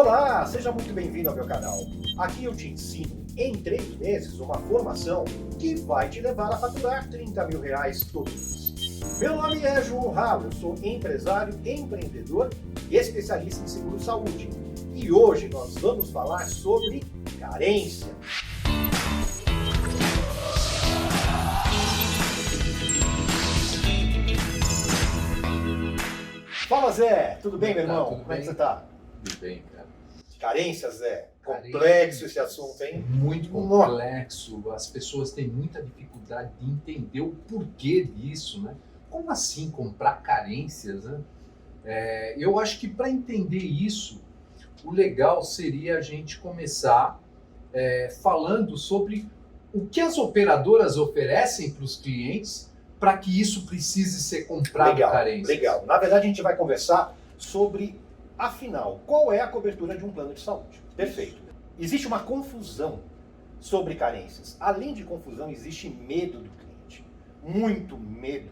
Olá, seja muito bem-vindo ao meu canal. Aqui eu te ensino, em 3 meses, uma formação que vai te levar a faturar 30 mil reais todo mês. Meu nome é João Ralo, eu sou empresário, empreendedor e especialista em seguro-saúde. E hoje nós vamos falar sobre carência. Fala, Zé, tudo bem, meu irmão? Como é que você tá? Tudo bem, cara. Carência, Zé? Complexo esse assunto, hein? Muito complexo. As pessoas têm muita dificuldade de entender o porquê disso, né? Como assim comprar carências, né? Eu acho que para entender isso, o legal seria a gente começar falando sobre o que as operadoras oferecem para os clientes para que isso precise ser comprado carências. Legal. Na verdade, a gente vai conversar sobre, afinal, qual é a cobertura de um plano de saúde. Perfeito. Existe uma confusão sobre carências. Além de confusão, existe medo do cliente. Muito medo.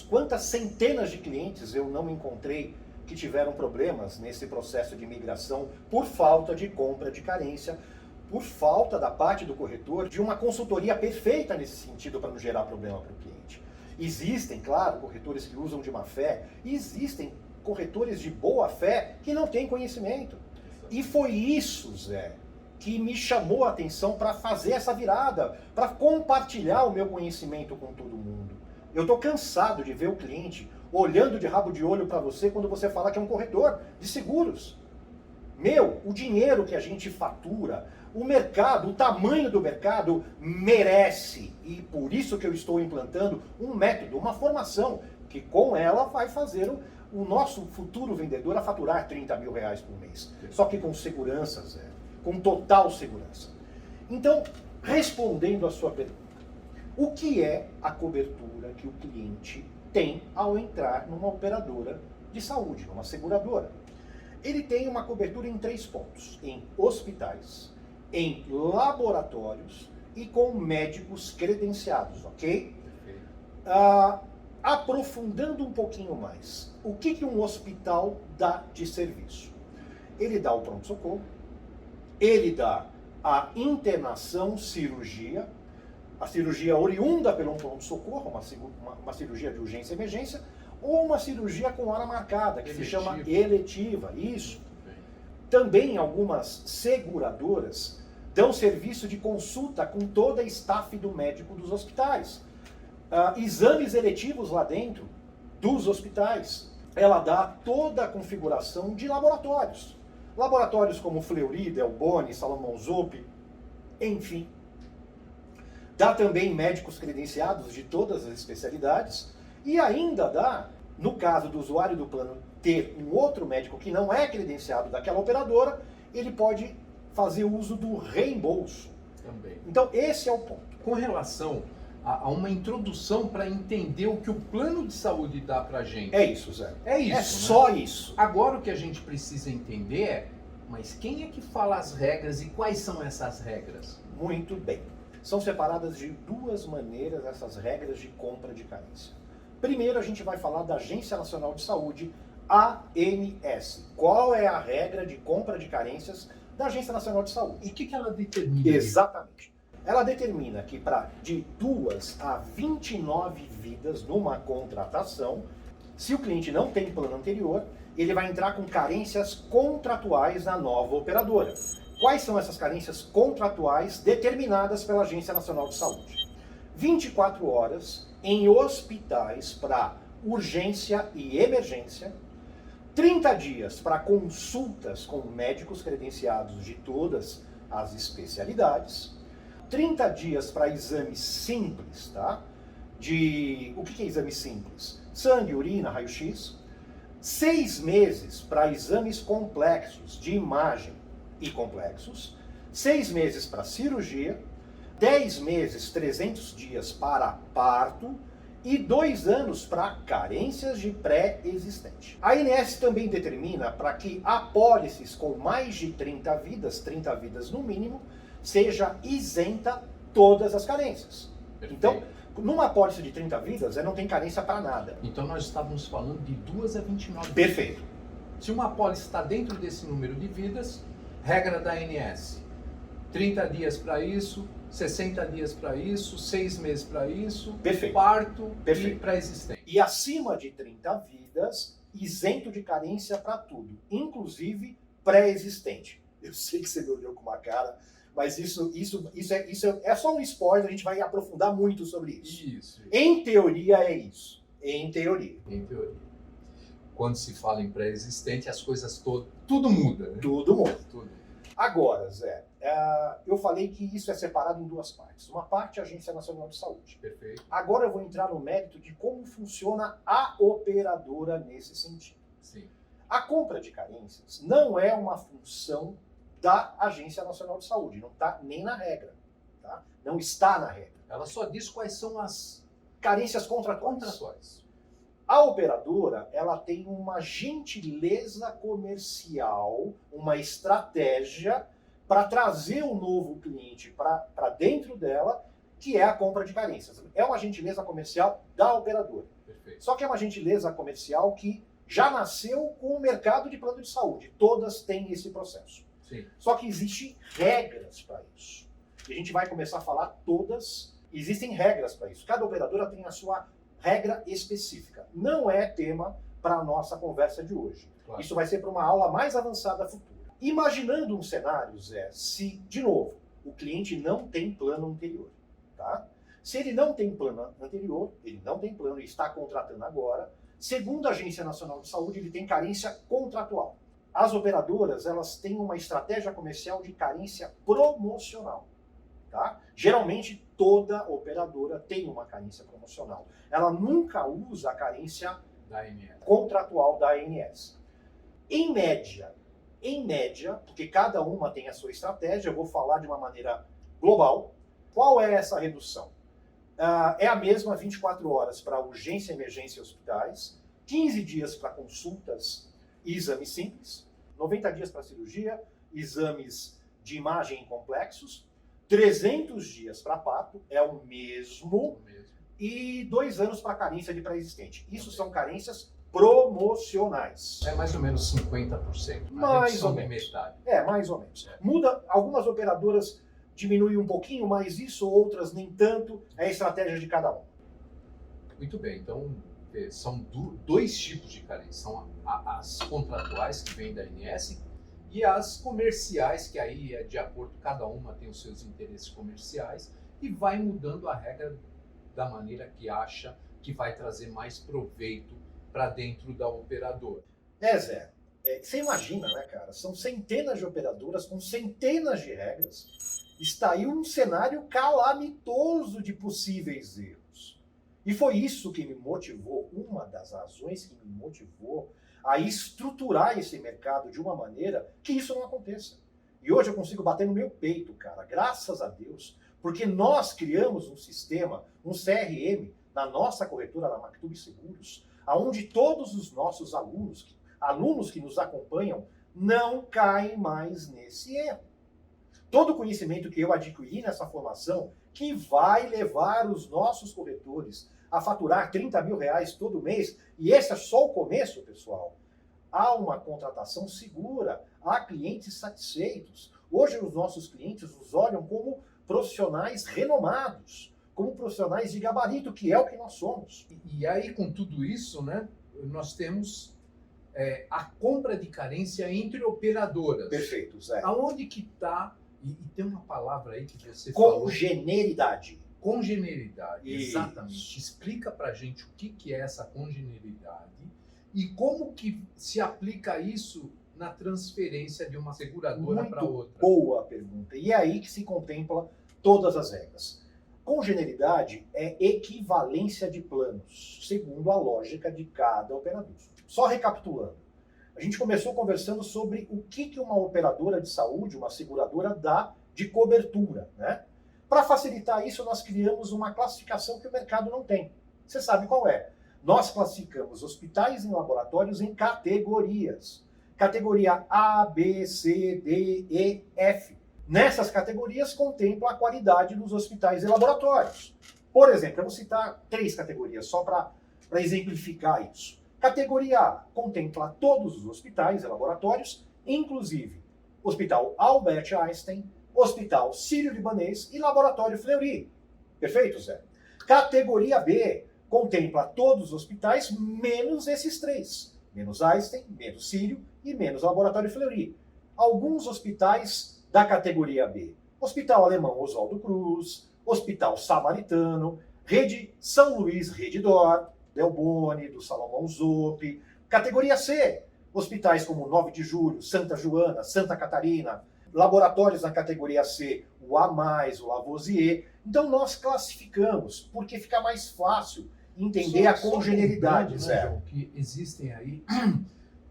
Quantas centenas de clientes eu não encontrei que tiveram problemas nesse processo de migração por falta de compra de carência, por falta da parte do corretor de uma consultoria perfeita nesse sentido para não gerar problema para o cliente. Existem, claro, corretores que usam de má fé, e existem corretores de boa fé que não têm conhecimento. E foi isso, Zé, que me chamou a atenção para fazer essa virada, para compartilhar o meu conhecimento com todo mundo. Eu estou cansado de ver o cliente olhando de rabo de olho para você quando você fala que é um corretor de seguros. O dinheiro que a gente fatura, o mercado, o tamanho do mercado merece, e por isso que eu estou implantando um método, uma formação, que com ela vai fazer o nosso futuro vendedor a faturar 30 mil reais por mês. Só que com segurança, Zé, com total segurança. Então, respondendo a sua pergunta, o que é a cobertura que o cliente tem ao entrar numa operadora de saúde, numa seguradora? Ele tem uma cobertura em 3 pontos: em hospitais, em laboratórios e com médicos credenciados, ok? Aprofundando um pouquinho mais, o que um hospital dá de serviço? Ele dá o pronto-socorro, ele dá a internação, cirurgia, a cirurgia oriunda pelo pronto-socorro, uma cirurgia de urgência e emergência, ou uma cirurgia com hora marcada, que se chama eletiva, isso. Também algumas seguradoras dão serviço de consulta com toda a staff do médico dos hospitais. Exames eletivos lá dentro dos hospitais. Ela dá toda a configuração de laboratórios. Laboratórios como Fleury, Delboni, Salomon Zopp, enfim. Dá também médicos credenciados de todas as especialidades. E ainda dá, no caso do usuário do plano ter um outro médico que não é credenciado daquela operadora, ele pode fazer uso do reembolso. Também. Então esse é o ponto. Com relação a uma introdução para entender o que o plano de saúde dá para a gente. É isso, Zé. É isso, É só isso. Agora o que a gente precisa entender é, mas quem é que fala as regras e quais são essas regras? Muito bem. São separadas de 2 maneiras essas regras de compra de carência. Primeiro a gente vai falar da Agência Nacional de Saúde, ANS. Qual é a regra de compra de carências da Agência Nacional de Saúde? E o que ela determina? Exatamente. Ela determina que de 2 a 29 vidas numa contratação, se o cliente não tem plano anterior, ele vai entrar com carências contratuais na nova operadora. Quais são essas carências contratuais determinadas pela Agência Nacional de Saúde? 24 horas em hospitais para urgência e emergência, 30 dias para consultas com médicos credenciados de todas as especialidades, 30 dias para exames simples, tá? O que é exame simples? Sangue, urina, raio-x. 6 meses para exames complexos de imagem e complexos. 6 meses para cirurgia. 10 meses, 300 dias para parto. E 2 anos para carências de pré-existente. A ANS também determina para que apólices com mais de 30 vidas no mínimo, seja isenta todas as carências. Perfeito. Então, numa apólice de 30 vidas, não tem carência para nada. Então nós estávamos falando de 2 a 29 vidas. Perfeito. Se uma apólice está dentro desse número de vidas, regra da ANS, 30 dias para isso, 60 dias para isso, 6 meses para isso, Perfeito. parto Perfeito. e pré-existente. E acima de 30 vidas, isento de carência para tudo, inclusive pré-existente. Eu sei que você me olhou com uma cara, mas isso é só um spoiler, a gente vai aprofundar muito sobre isso. Isso. Em teoria é isso. Em teoria. Em teoria. Quando se fala em pré-existente, as coisas todas, tudo muda, né? Tudo muda. Tudo. Agora, Zé, eu falei que isso é separado em duas partes. Uma parte é a Agência Nacional de Saúde. Perfeito. Agora eu vou entrar no mérito de como funciona a operadora nesse sentido. Sim. A compra de carências não é uma função da Agência Nacional de Saúde, não está nem na regra. Tá? Não está na regra. Ela só diz quais são as Carências contratuais. contratuais. A operadora, ela tem uma gentileza comercial, uma estratégia para trazer um novo cliente para dentro dela, que é a compra de carências. É uma gentileza comercial da operadora. Perfeito. Só que é uma gentileza comercial que já nasceu com o mercado de plano de saúde. Todas têm esse processo. Sim. Só que existem regras para isso. E a gente vai começar a falar todas. Existem regras para isso. Cada operadora tem a sua regra específica. Não é tema para a nossa conversa de hoje. Claro. Isso vai ser para uma aula mais avançada futura. Imaginando um cenário, Zé, se, de novo, o cliente não tem plano anterior. Tá? Se ele não tem plano anterior, ele não tem plano e está contratando agora, segundo a Agência Nacional de Saúde, ele tem carência contratual. As operadoras, elas têm uma estratégia comercial de carência promocional. Tá? Geralmente, toda operadora tem uma carência promocional. Ela nunca usa a carência Da ANS. contratual da ANS. Em média, porque cada uma tem a sua estratégia, eu vou falar de uma maneira global. Qual é essa redução? É a mesma 24 horas para urgência, emergência e hospitais, 15 dias para consultas e exames simples, 90 dias para cirurgia, exames de imagem complexos, 300 dias para parto, é o mesmo, e 2 anos para carência de pré-existente. Isso são carências promocionais. É mais ou menos 50%. Mais ou de menos. metade. É, mais ou menos. Muda, algumas operadoras diminuem um pouquinho mais isso, outras nem tanto, é a estratégia de cada um. Muito bem, então são dois tipos de carência. São as contratuais, que vêm da ANS, e as comerciais, que aí é de acordo, cada uma tem os seus interesses comerciais, e vai mudando a regra da maneira que acha que vai trazer mais proveito para dentro da operadora. Zé, você imagina, né, cara? São centenas de operadoras com centenas de regras. Está aí um cenário calamitoso de possíveis erros. E foi isso que me motivou, uma das razões que me motivou a estruturar esse mercado de uma maneira que isso não aconteça. E hoje eu consigo bater no meu peito, cara, graças a Deus, porque nós criamos um sistema, um CRM, na nossa corretora, na Mactub Seguros, onde todos os nossos alunos que nos acompanham, não caem mais nesse erro. Todo o conhecimento que eu adquiri nessa formação, que vai levar os nossos corretores a faturar 30 mil reais todo mês, e esse é só o começo, pessoal. Há uma contratação segura, há clientes satisfeitos. Hoje os nossos clientes nos olham como profissionais renomados, como profissionais de gabarito, que é o que nós somos. E aí, com tudo isso, né, nós temos a compra de carência entre operadoras. Perfeito, Zé. Aonde que está, e tem uma palavra aí que você falou. Congeneridade. Congeneridade, Isso. exatamente. Explica pra gente o que é essa congeneridade e como que se aplica isso na transferência de uma seguradora para outra. Boa pergunta. E é aí que se contempla todas as regras. Congeneridade é equivalência de planos, segundo a lógica de cada operador. Só recapitulando, a gente começou conversando sobre o que uma operadora de saúde, uma seguradora, dá de cobertura, né? Para facilitar isso, nós criamos uma classificação que o mercado não tem. Você sabe qual é? Nós classificamos hospitais e laboratórios em categorias. Categoria A, B, C, D, E, F. Nessas categorias contempla a qualidade dos hospitais e laboratórios. Por exemplo, eu vou citar 3 categorias, só para exemplificar isso. Categoria A contempla todos os hospitais e laboratórios, inclusive Hospital Albert Einstein, Hospital Sírio-Libanês e Laboratório Fleury. Perfeito, Zé? Categoria B contempla todos os hospitais menos esses três. Menos Einstein, menos Sírio e menos Laboratório Fleury. Alguns hospitais da categoria B. Hospital Alemão Oswaldo Cruz, Hospital Samaritano, Rede São Luís Rede D'Or, Del Boni, do Salomão Zopp. Categoria C, hospitais como 9 de Julho, Santa Joana, Santa Catarina, laboratórios na categoria C, o A+, o Lavoisier. Então nós classificamos, porque fica mais fácil entender a congenialidade, Zé. João, que existem aí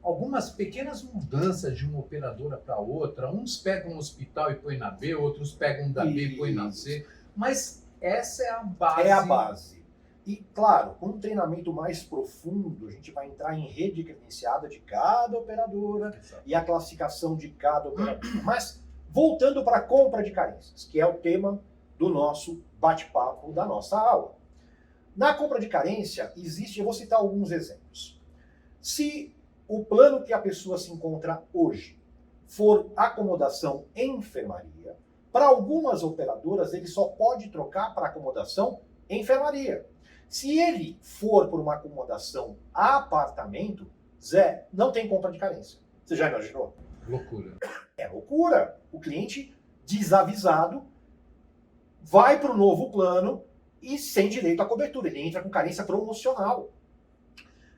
algumas pequenas mudanças de uma operadora para outra. Uns pegam um hospital e põem na B, outros pegam da B e põem na C. Mas essa é a base. É a base. E, claro, com um treinamento mais profundo, a gente vai entrar em rede credenciada de cada operadora. Exato. E a classificação de cada operadora. Mas, voltando para a compra de carências, que é o tema do nosso bate-papo, da nossa aula. Na compra de carência, eu vou citar alguns exemplos. Se o plano que a pessoa se encontra hoje for acomodação em enfermaria, para algumas operadoras ele só pode trocar para acomodação em enfermaria. Se ele for por uma acomodação a apartamento, Zé, não tem compra de carência. Você já imaginou? Loucura. É loucura. O cliente, desavisado, vai para o novo plano e sem direito à cobertura. Ele entra com carência promocional.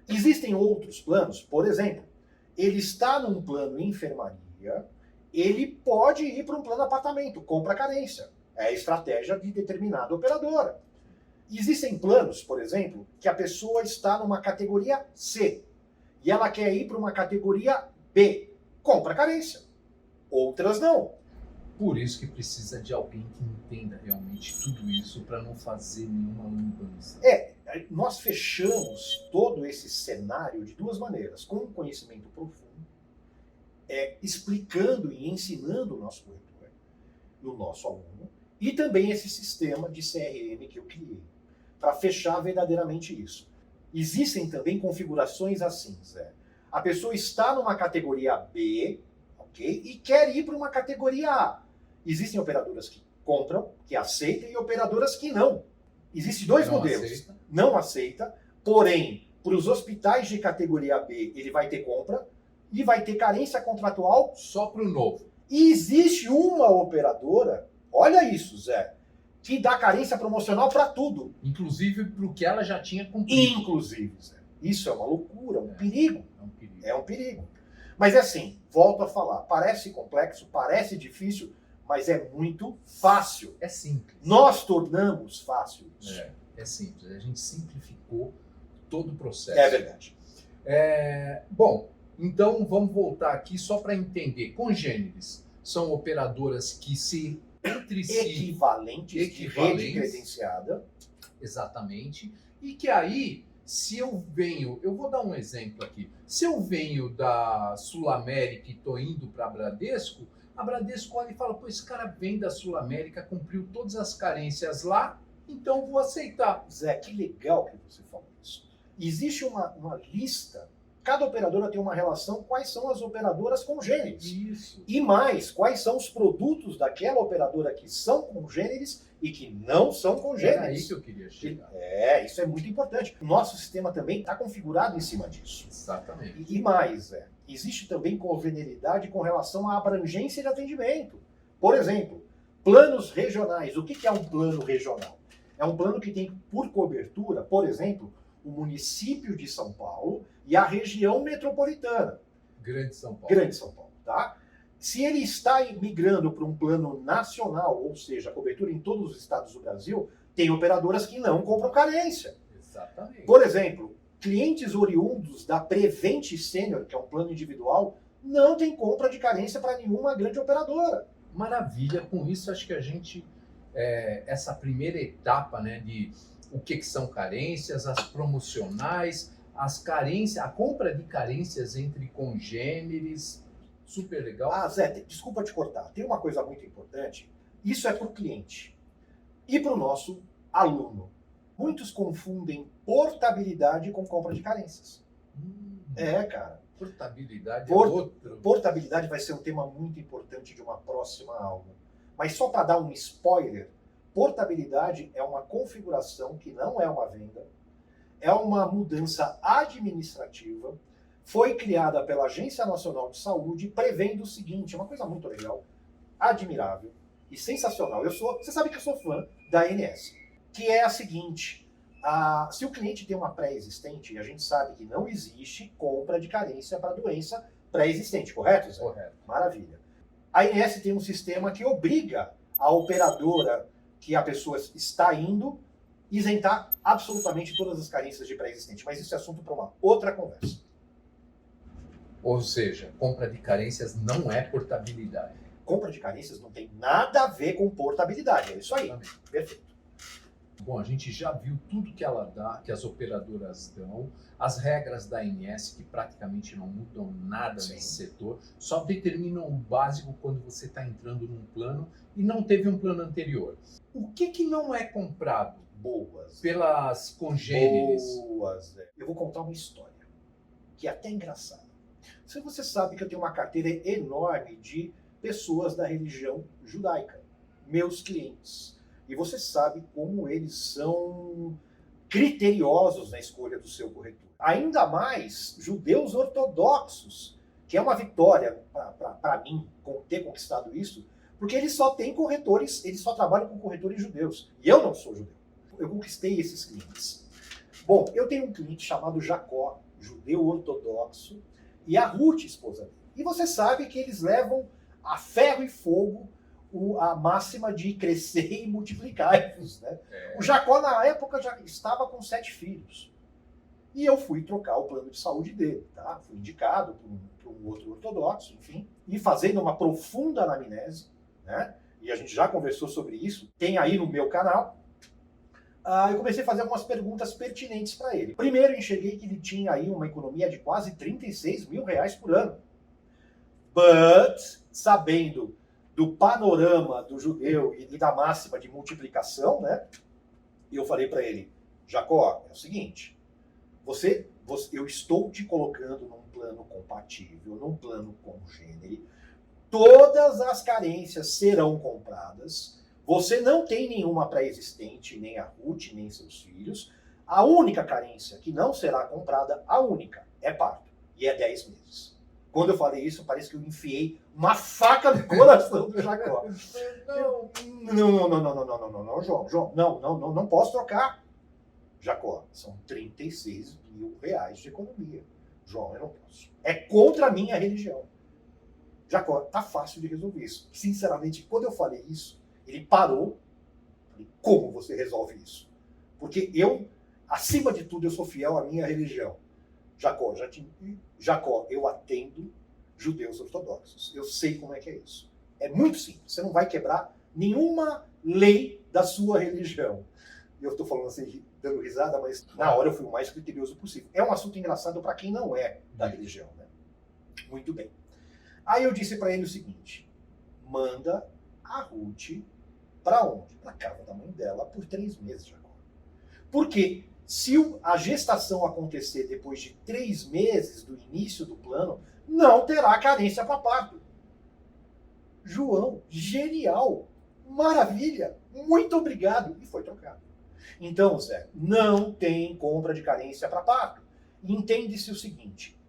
Existem outros planos, por exemplo, ele está num plano enfermaria, ele pode ir para um plano apartamento, compra carência. É a estratégia de determinada operadora. Existem planos, por exemplo, que a pessoa está numa categoria C e ela quer ir para uma categoria B, compra carência. Outras não. Por isso que precisa de alguém que entenda realmente tudo isso para não fazer nenhuma lambança. Nós fechamos todo esse cenário de duas maneiras. Com um conhecimento profundo, explicando e ensinando o nosso corretor, o nosso aluno, e também esse sistema de CRM que eu criei, para fechar verdadeiramente isso. Existem também configurações assim, Zé. A pessoa está numa categoria B, ok? E quer ir para uma categoria A. Existem operadoras que compram, que aceitam, e operadoras que não. Existem dois modelos. Não aceita, porém, para os hospitais de categoria B, ele vai ter compra e vai ter carência contratual só para o novo. E existe uma operadora, olha isso, Zé, que dá carência promocional para tudo. Inclusive para o que ela já tinha cumprido. Inclusive, Zé. Isso é uma loucura, um perigo. É um perigo. É um perigo. Mas é assim, volto a falar, parece complexo, parece difícil, mas é muito fácil. É simples. Nós tornamos fácil isso. É simples. A gente simplificou todo o processo. É verdade. Bom, então vamos voltar aqui só para entender. Congêneres são operadoras que se entre si equivalentes de rede credenciada. Exatamente. E que aí, se eu venho, eu vou dar um exemplo aqui. Se eu venho da Sul América e estou indo para a Bradesco olha e fala, pô, esse cara vem da Sul América, cumpriu todas as carências lá, então vou aceitar. Zé, que legal que você falou isso. Existe uma lista, cada operadora tem uma relação, quais são as operadoras congêneres. Isso. E mais, quais são os produtos daquela operadora que são congêneres e que não são congêneres. É aí que eu queria chegar. Isso é muito importante. O nosso sistema também está configurado em cima disso. Exatamente. E mais, existe também convenialidade com relação à abrangência de atendimento. Por exemplo, planos regionais. O que é um plano regional? É um plano que tem por cobertura, por exemplo, o município de São Paulo e a região metropolitana. Grande São Paulo. Grande São Paulo, tá? Se ele está migrando para um plano nacional, ou seja, cobertura em todos os estados do Brasil, tem operadoras que não compram carência. Exatamente. Por exemplo, clientes oriundos da Prevent Senior, que é um plano individual, não tem compra de carência para nenhuma grande operadora. Maravilha. Com isso, acho que a gente, essa primeira etapa, né, de o que são carências, as promocionais, as carências, a compra de carências entre congêneres, super legal. Zé, desculpa te cortar. Tem uma coisa muito importante. Isso é para o cliente e para o nosso aluno. Muitos confundem portabilidade com compra de carências. É, cara. Portabilidade é Por- outro. Portabilidade vai ser um tema muito importante de uma próxima aula. Mas só para dar um spoiler, portabilidade é uma configuração que não é uma venda, é uma mudança administrativa, foi criada pela Agência Nacional de Saúde, prevendo o seguinte, uma coisa muito legal, admirável e sensacional. Você sabe que eu sou fã da ANS, que é a seguinte: se o cliente tem uma pré-existente, e a gente sabe que não existe compra de carência para doença pré-existente, correto, Zé? Correto. Maravilha. A ANS tem um sistema que obriga a operadora que a pessoa está indo isentar absolutamente todas as carências de pré-existente. Mas isso é assunto para uma outra conversa. Ou seja, compra de carências não é portabilidade. Compra de carências não tem nada a ver com portabilidade. É isso aí. Exatamente. Perfeito. Bom, a gente já viu tudo que ela dá, que as operadoras dão, as regras da ANS que praticamente não mudam nada Sim. nesse setor, só determinam o básico quando você está entrando num plano e não teve um plano anterior. O que não é comprado Boas. pelas congêneres? Boas. Eu vou contar uma história que é até engraçada. Se você sabe que eu tenho uma carteira enorme de pessoas da religião judaica, meus clientes. E você sabe como eles são criteriosos na escolha do seu corretor. Ainda mais judeus ortodoxos, que é uma vitória para mim ter conquistado isso, porque eles só têm corretores, eles só trabalham com corretores judeus. E eu não sou judeu. Eu conquistei esses clientes. Bom, eu tenho um cliente chamado Jacó, judeu ortodoxo, e a Ruth, esposa dele. E você sabe que eles levam a ferro e fogo a máxima de crescer e multiplicar-vos, né? O Jacó, na época, já estava com 7 filhos. E eu fui trocar o plano de saúde dele, tá? Fui indicado por um outro ortodoxo, enfim, e fazendo uma profunda anamnese, né? E a gente já conversou sobre isso, tem aí no meu canal. Eu comecei a fazer algumas perguntas pertinentes para ele. Primeiro, enxerguei que ele tinha aí uma economia de quase 36 mil reais por ano. But, sabendo do panorama do judeu e da máxima de multiplicação, né? E eu falei para ele, Jacó, é o seguinte, eu estou te colocando num plano compatível, num plano congênere, todas as carências serão compradas, você não tem nenhuma pré-existente, nem a Ruth, nem seus filhos, a única carência que não será comprada, a única, é parto, e é 10 meses. Quando eu falei isso, parece que eu enfiei uma faca no coração do Jacó. Não, João, não posso trocar. Jacó, são 36 mil reais de economia. João, eu não posso. É contra a minha religião. Jacó, tá fácil de resolver isso. Sinceramente, quando eu falei isso, ele parou. Falei, como você resolve isso? Porque eu, acima de tudo, eu sou fiel à minha religião. Jacó, eu atendo judeus ortodoxos. Eu sei como é que é isso. É muito simples. Você não vai quebrar nenhuma lei da sua religião. Eu estou falando assim, dando risada, mas na hora eu fui o mais criterioso possível. É um assunto engraçado para quem não é da religião, né? Muito bem. Aí eu disse para ele o seguinte, manda a Ruth para onde? Para casa da mãe dela por 3 meses, Jacó. Por quê? Se a gestação acontecer depois de 3 meses do início do plano, não terá carência para parto. João, genial, maravilha, muito obrigado. E foi trocado. Então, Zé, não tem compra de carência para parto. Entende-se o seguinte,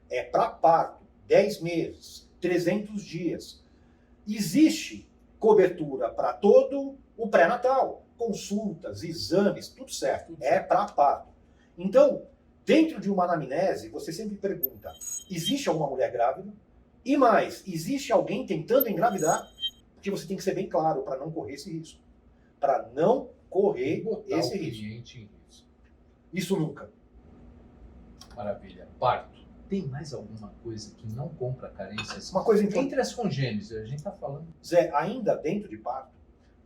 é para parto, 10 meses, 300 dias. Existe cobertura para todo o pré-natal. Consultas, exames, tudo certo. É para parto. Então, dentro de uma anamnese, você sempre pergunta, existe alguma mulher grávida? E mais, existe alguém tentando engravidar? Porque você tem que ser bem claro para não correr esse risco. Para não correr esse risco. Isso nunca. Maravilha. Parto. Tem mais alguma coisa que não compra carências? Uma coisa importante. Entre as congêneres, a gente está falando. Zé, ainda dentro de parto,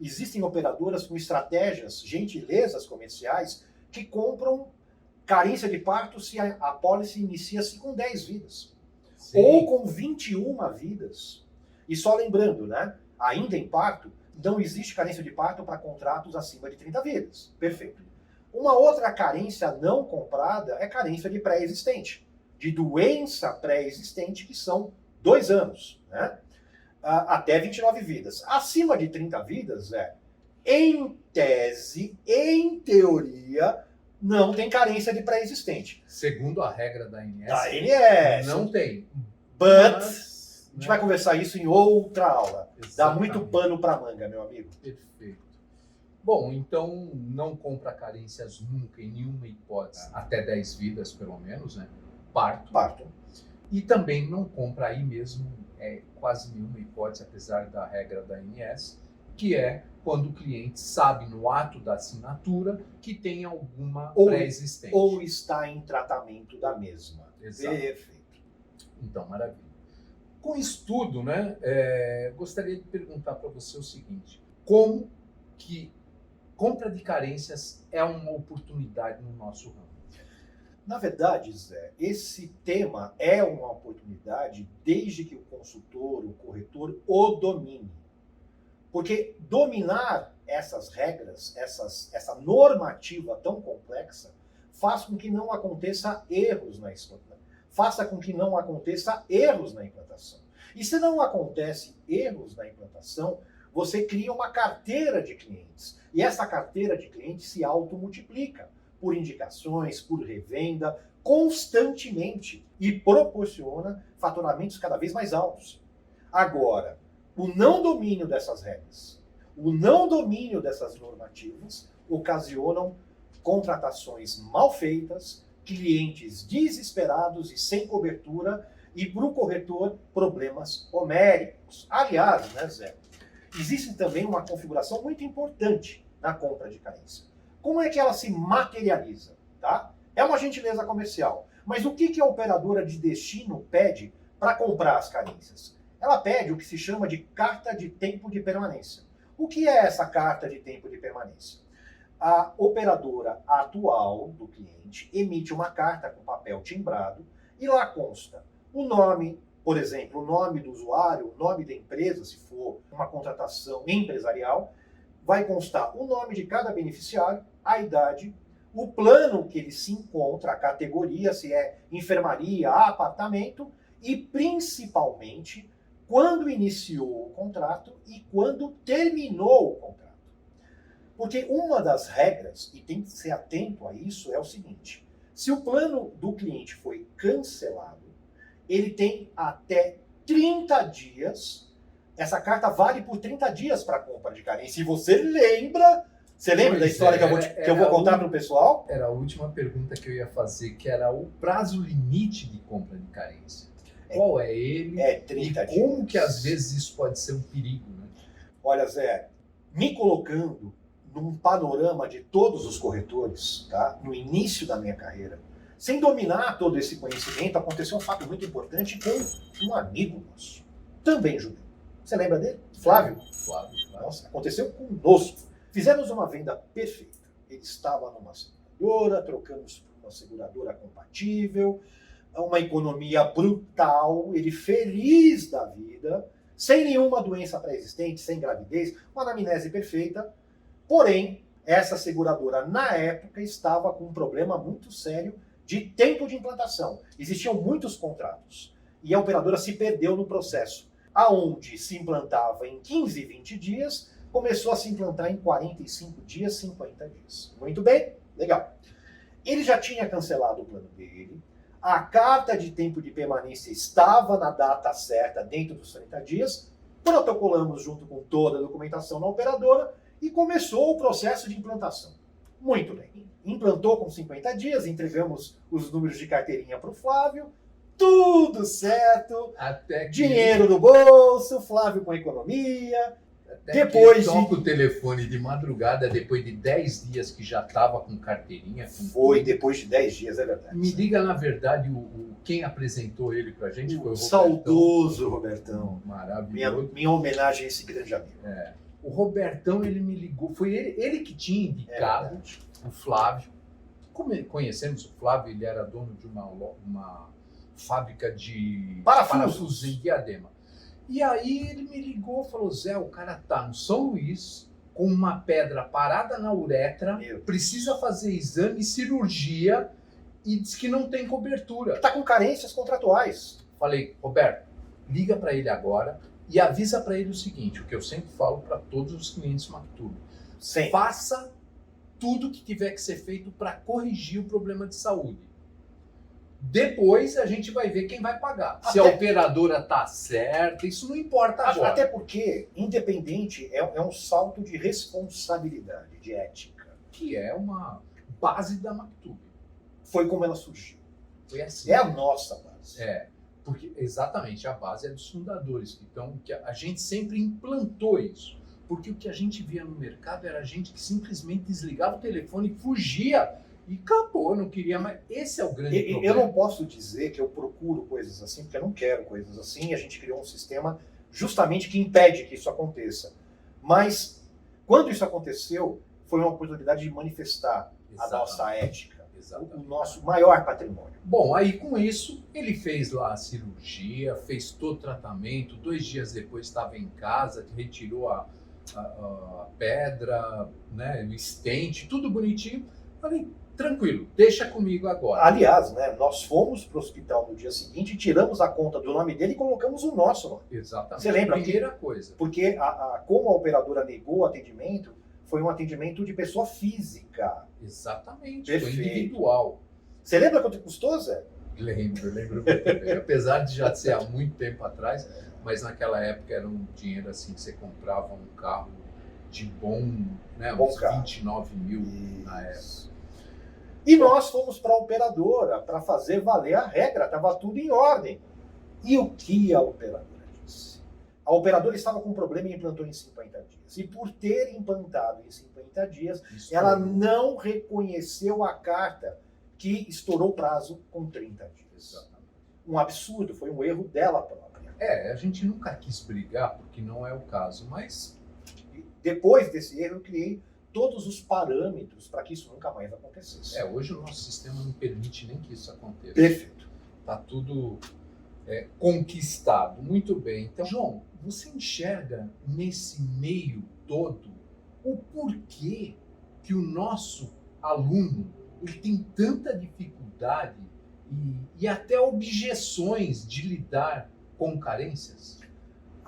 existem operadoras com estratégias, gentilezas comerciais, que compram carência de parto se a apólice inicia-se com 10 vidas. Sim. Ou com 21 vidas. E só lembrando, né? Ainda em parto, não existe carência de parto para contratos acima de 30 vidas. Perfeito. Uma outra carência não comprada é carência de pré-existente. de doença pré-existente, que são 2 anos, né? Até 29 vidas. Acima de 30 vidas, em tese, em teoria, não tem carência de pré-existente. Segundo a regra da ANS, Da ANS. não tem. But, Mas, a gente vai conversar isso em outra aula. Exatamente. Dá muito pano para manga, meu amigo. Perfeito. Bom, então não compra carências nunca, em nenhuma hipótese, até 10 vidas pelo menos, né? Parto. E também não compra aí mesmo, quase nenhuma hipótese, apesar da regra da ANS, que é quando o cliente sabe no ato da assinatura que tem alguma pré-existente. Ou está em tratamento da mesma. Exato. Perfeito. Então, maravilha. Com isso tudo, né, gostaria de perguntar para você o seguinte: como que compra de carências é uma oportunidade no nosso ramo? Na verdade, Zé, esse tema é uma oportunidade desde que o consultor, o corretor, o domine. Porque dominar essas regras, essa normativa tão complexa, faz com que não aconteça erros na implantação. Faça com que não aconteça erros na implantação. E se não acontece erros na implantação, você cria uma carteira de clientes. E essa carteira de clientes se automultiplica por indicações, por revenda, constantemente, e proporciona faturamentos cada vez mais altos. Agora, o não domínio dessas regras, o não domínio dessas normativas ocasionam contratações mal feitas, clientes desesperados e sem cobertura, e para o corretor, problemas homéricos. Aliás, né, Zé, existe também uma configuração muito importante na compra de carência. Como é que ela se materializa? Tá? É uma gentileza comercial. Mas o que a operadora de destino pede para comprar as carências? Ela pede o que se chama de carta de tempo de permanência. O que é essa carta de tempo de permanência? A operadora atual do cliente emite uma carta com papel timbrado e lá consta o nome, por exemplo, o nome do usuário, o nome da empresa, se for uma contratação empresarial, vai constar o nome de cada beneficiário, a idade, o plano que ele se encontra, a categoria, se é enfermaria, apartamento, e principalmente quando iniciou o contrato e quando terminou o contrato. Porque uma das regras, e tem que ser atento a isso, é o seguinte: se o plano do cliente foi cancelado, ele tem até 30 dias, essa carta vale por 30 dias para compra de carência. E você lembra da história que eu vou contar para o pessoal? Era a última pergunta que eu ia fazer, que era o prazo limite de compra de carência. Qual é ele? 30 e como dias. que às vezes isso pode ser um perigo, né? Olha, Zé, me colocando num panorama de todos os corretores, tá? No início da minha carreira, sem dominar todo esse conhecimento, aconteceu um fato muito importante com um amigo nosso, também judeu. Você lembra dele? Flávio? Flávio. Nossa, aconteceu conosco. Fizemos uma venda perfeita. Ele estava numa seguradora, trocamos por uma seguradora compatível, uma economia brutal, ele feliz da vida, sem nenhuma doença pré-existente, sem gravidez, uma anamnese perfeita. Porém, essa seguradora, na época, estava com um problema muito sério de tempo de implantação. Existiam muitos contratos e a operadora se perdeu no processo. Aonde se implantava em 15, 20 dias, começou a se implantar em 45 dias, 50 dias. Muito bem, legal. Ele já tinha cancelado o plano dele, a carta de tempo de permanência estava na data certa, dentro dos 30 dias, protocolamos junto com toda a documentação na operadora e começou o processo de implantação. Muito bem. Implantou com 50 dias, entregamos os números de carteirinha para o Flávio, tudo certo, até que... dinheiro no bolso, Flávio com economia. Até depois que toca o telefone de madrugada, depois de 10 dias que já estava com carteirinha. Foi depois de 10 dias, é verdade. Me diga, na verdade, quem apresentou ele pra gente foi o Robertão. Saudoso Robertão. Maravilhoso. Minha homenagem a esse grande amigo. O Robertão, ele me ligou, foi ele que tinha indicado o Flávio. Como conhecemos o Flávio, ele era dono de uma fábrica de parafusos em Diadema. E aí ele me ligou e falou: Zé, o cara tá no São Luís, com uma pedra parada na uretra, precisa fazer exame, cirurgia, e diz que não tem cobertura. Está com carências contratuais. Falei, Roberto, liga para ele agora e avisa para ele o seguinte, o que eu sempre falo para todos os clientes Mactub. Sim. Faça tudo que tiver que ser feito para corrigir o problema de saúde. Depois a gente vai ver quem vai pagar. Se a operadora está certa, isso não importa agora. Até porque, independente, é um salto de responsabilidade, de ética. Que é uma base da Mactub. Foi como ela surgiu. Foi assim. É a nossa base. Porque exatamente, a base é dos fundadores. Então, que a gente sempre implantou isso. Porque o que a gente via no mercado era gente que simplesmente desligava o telefone e fugia. E acabou, não queria mais. Esse é o grande problema. Eu não posso dizer que eu procuro coisas assim, porque eu não quero coisas assim. A gente criou um sistema justamente que impede que isso aconteça. Mas, quando isso aconteceu, foi uma oportunidade de manifestar a nossa ética, o nosso maior patrimônio. Bom, aí com isso, ele fez lá a cirurgia, fez todo o tratamento. 2 dias depois estava em casa, retirou a pedra, né, o estente, tudo bonitinho. Falei, tranquilo, deixa comigo agora. Aliás, né, nós fomos para o hospital no dia seguinte, tiramos a conta do nome dele e colocamos o nosso nome. Exatamente. Você lembra? Primeira coisa. Porque como a operadora negou o atendimento, foi um atendimento de pessoa física. Exatamente, Perfeito. foi individual. Você lembra quanto custou, Zé? Lembro muito bem. Apesar de já ser há muito tempo atrás, mas naquela época era um dinheiro assim que você comprava um carro de uns carro. 29 mil na época. E nós fomos para a operadora para fazer valer a regra, estava tudo em ordem. E o que a operadora disse? A operadora estava com um problema e implantou em 50 dias. E por ter implantado em 50 dias, ela não reconheceu a carta que estourou o prazo com 30 dias. Exatamente. Um absurdo, foi um erro dela própria. A gente nunca quis brigar, porque não é o caso, mas... Depois desse erro, eu criei todos os parâmetros para que isso nunca mais acontecesse. Hoje o nosso sistema não permite nem que isso aconteça. Perfeito. Está tudo conquistado. Muito bem. Então, João, você enxerga nesse meio todo o porquê que o nosso aluno ele tem tanta dificuldade e até objeções de lidar com carências?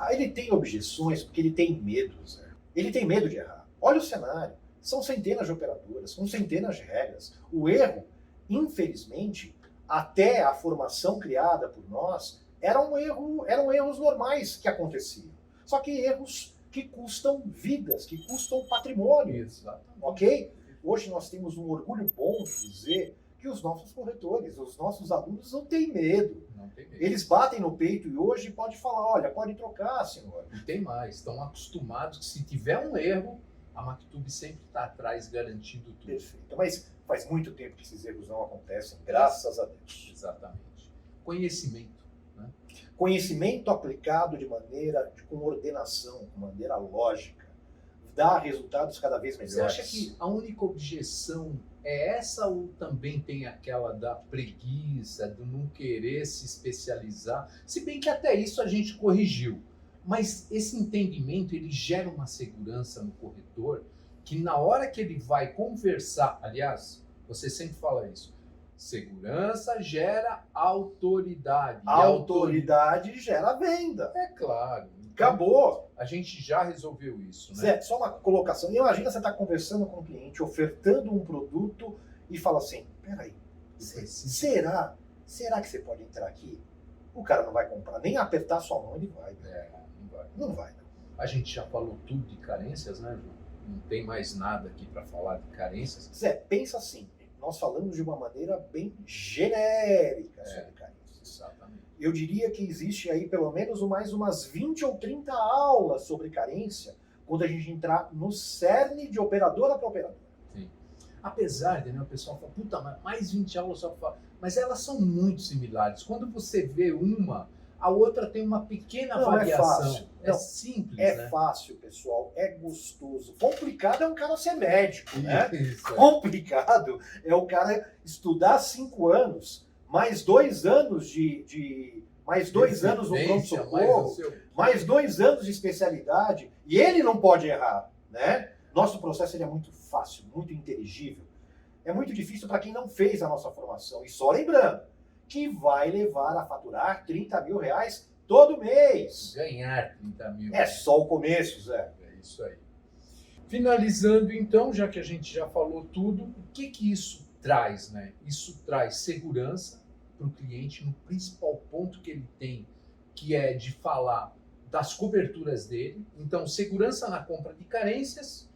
Ele tem objeções porque ele tem medo, Zé. Ele tem medo de errar. Olha o cenário. São centenas de operadoras, com centenas de regras. O erro, infelizmente, até a formação criada por nós, eram erros normais que aconteciam. Só que erros que custam vidas, que custam patrimônio. Exatamente. Ok? Hoje nós temos um orgulho bom de dizer que os nossos corretores, os nossos alunos não têm medo. Não tem medo. Eles batem no peito e hoje pode falar, olha, pode trocar, senhor. E tem mais, estão acostumados que se tiver um erro, a Mactub sempre está atrás garantindo tudo. Perfeito. Mas faz muito tempo que esses erros não acontecem, graças a Deus. Exatamente. Conhecimento. Né? Conhecimento aplicado com ordenação, com maneira lógica, dá resultados cada vez melhores. Você acha que a única objeção é essa ou também tem aquela da preguiça, do não querer se especializar? Se bem que até isso a gente corrigiu. Mas esse entendimento, ele gera uma segurança no corretor que na hora que ele vai conversar, aliás, você sempre fala isso, segurança gera autoridade. A autoridade gera venda. É claro. Acabou. A gente já resolveu isso, né? Zé, só uma colocação. Imagina você estar conversando com um cliente, ofertando um produto e fala assim, peraí, será que você pode entrar aqui? O cara não vai comprar, nem apertar sua mão ele vai. Não vai. A gente já falou tudo de carências, né, João? Não tem mais nada aqui para falar de carências. Zé, pensa assim, nós falamos de uma maneira bem genérica sobre carências. Exatamente. Eu diria que existe aí pelo menos mais umas 20 ou 30 aulas sobre carência quando a gente entrar no cerne de operadora para operadora. Sim. Apesar de, o pessoal fala, puta, mas mais 20 aulas só para falar. Mas elas são muito similares. Quando você vê uma, a outra tem uma pequena variação. É simples, É né? fácil, pessoal. É gostoso. Complicado é um cara ser médico, né? Isso, Complicado é o cara estudar 5 anos, mais 2 anos mais 2 anos no pronto-socorro, mais 2 anos de especialidade, e ele não pode errar, né? Nosso processo ele é muito fácil, muito inteligível. é muito difícil para quem não fez a nossa formação. E só lembrando que vai levar a faturar R$ 30.000 todo mês. Ganhar 30 mil. É só o começo, Zé. É isso aí. Finalizando então, já que a gente já falou tudo, o que isso traz, né? Isso traz segurança para o cliente no principal ponto que ele tem, que é de falar das coberturas dele. Então, segurança na compra de carências.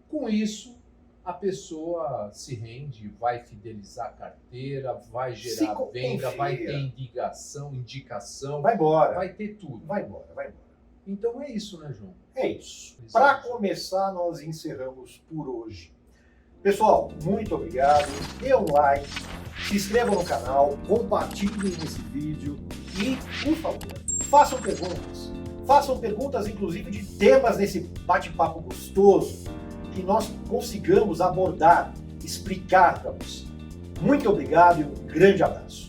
Com isso, a pessoa se rende, vai fidelizar a carteira, vai gerar venda, vai ter indicação, vai embora, vai ter tudo. Vai embora, vai embora. Então é isso, né, João? É isso. Para começar, nós encerramos por hoje. Pessoal, muito obrigado. Dê um like, se inscrevam no canal, compartilhem esse vídeo e, por favor, façam perguntas. Façam perguntas, inclusive, de temas nesse bate-papo gostoso, que nós consigamos abordar, explicar para você. Muito obrigado e um grande abraço.